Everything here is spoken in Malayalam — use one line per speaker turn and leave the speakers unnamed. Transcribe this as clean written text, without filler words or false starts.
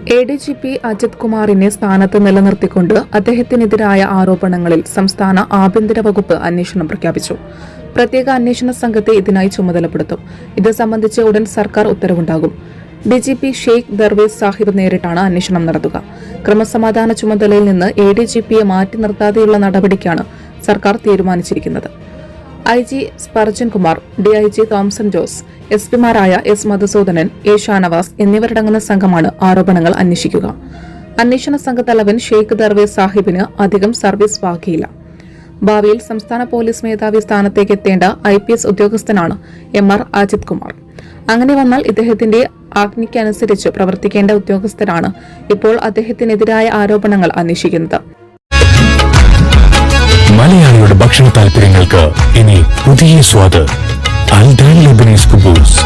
ADGP അജിത് കുമാറിനെ സ്ഥാനത്ത് നിലനിർത്തിക്കൊണ്ട് അദ്ദേഹത്തിനെതിരായ ആരോപണങ്ങളിൽ സംസ്ഥാന ആഭ്യന്തര വകുപ്പ് അന്വേഷണം പ്രഖ്യാപിച്ചു. പ്രത്യേക അന്വേഷണ സംഘത്തെ ഇതിനായി ചുമതലപ്പെടുത്തും. ഇത് സംബന്ധിച്ച് ഉടൻ സർക്കാർ ഉത്തരവുണ്ടാകും. DGP ഷെയ്ഖ് ദർവേസ് സാഹിബ് നേരിട്ടാണ് അന്വേഷണം നടത്തുക. ക്രമസമാധാന ചുമതലയിൽ നിന്ന് ADGPയെ മാറ്റി നിർത്താതെയുള്ള നടപടിക്കാണ് സർക്കാർ തീരുമാനിച്ചിരിക്കുന്നത്. IG Sparjan Kumar, DIG Thomson Jose, SP-മാരായ S മധുസൂദനൻ, A ഷാനവാസ് എന്നിവരടങ്ങുന്ന സംഘമാണ് ആരോപണങ്ങൾ അന്വേഷിക്കുക. അന്വേഷണ സംഘത്തലവൻ ഷെയ്ഖ് ദർവേസ് സാഹിബിന് അധികം സർവീസ് ബാക്കിയില്ല. ഭാവിയിൽ സംസ്ഥാന പോലീസ് മേധാവി സ്ഥാനത്തേക്ക് എത്തേണ്ട IPS ഉദ്യോഗസ്ഥനാണ് MR അജിത് കുമാർ. അങ്ങനെ വന്നാൽ ഇദ്ദേഹത്തിന്റെ ആജ്ഞയ്ക്കനുസരിച്ച് പ്രവർത്തിക്കേണ്ട ഉദ്യോഗസ്ഥരാണ് ഇപ്പോൾ അദ്ദേഹത്തിനെതിരായ ആരോപണങ്ങൾ അന്വേഷിക്കുന്നത്.
മലയാളിയുടെ ഭക്ഷണ താല്പര്യങ്ങൾക്ക് ഇനി പുതിയ സ്വാദ്. അൽദാൻ ലെബനീസ് കുബൂസ്.